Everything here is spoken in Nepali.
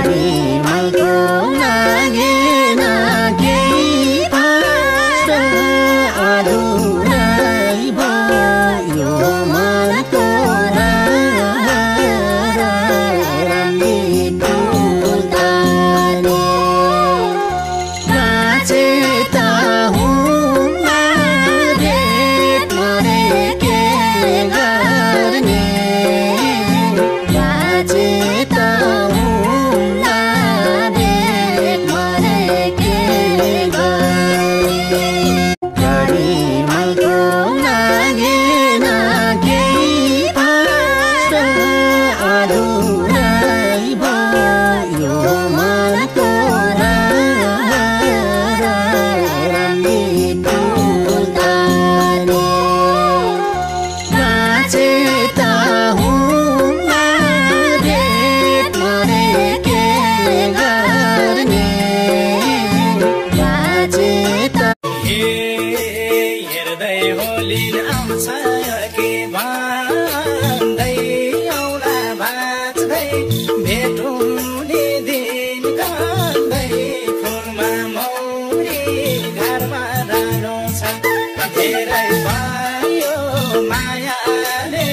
परिमलको लागेन केही पार अधुरै भयो मनको रानी फुल ताने काँचे त हुँला भेट मरे के गर्ने काँचे त हुँला भेट मरे के गर्ने परिमलको लागेन केही पार अधुरै भयो मनको रानी फुल ताने काँचे त हुँला भेट मरे के गर्ने काँचे त हेर्दै होली आउँछ के भन्दै औला बाँच्दै भेटुने दिन कान्दै फुलमा मौरी घरमा राम्रो छ धेरै भयो मायाले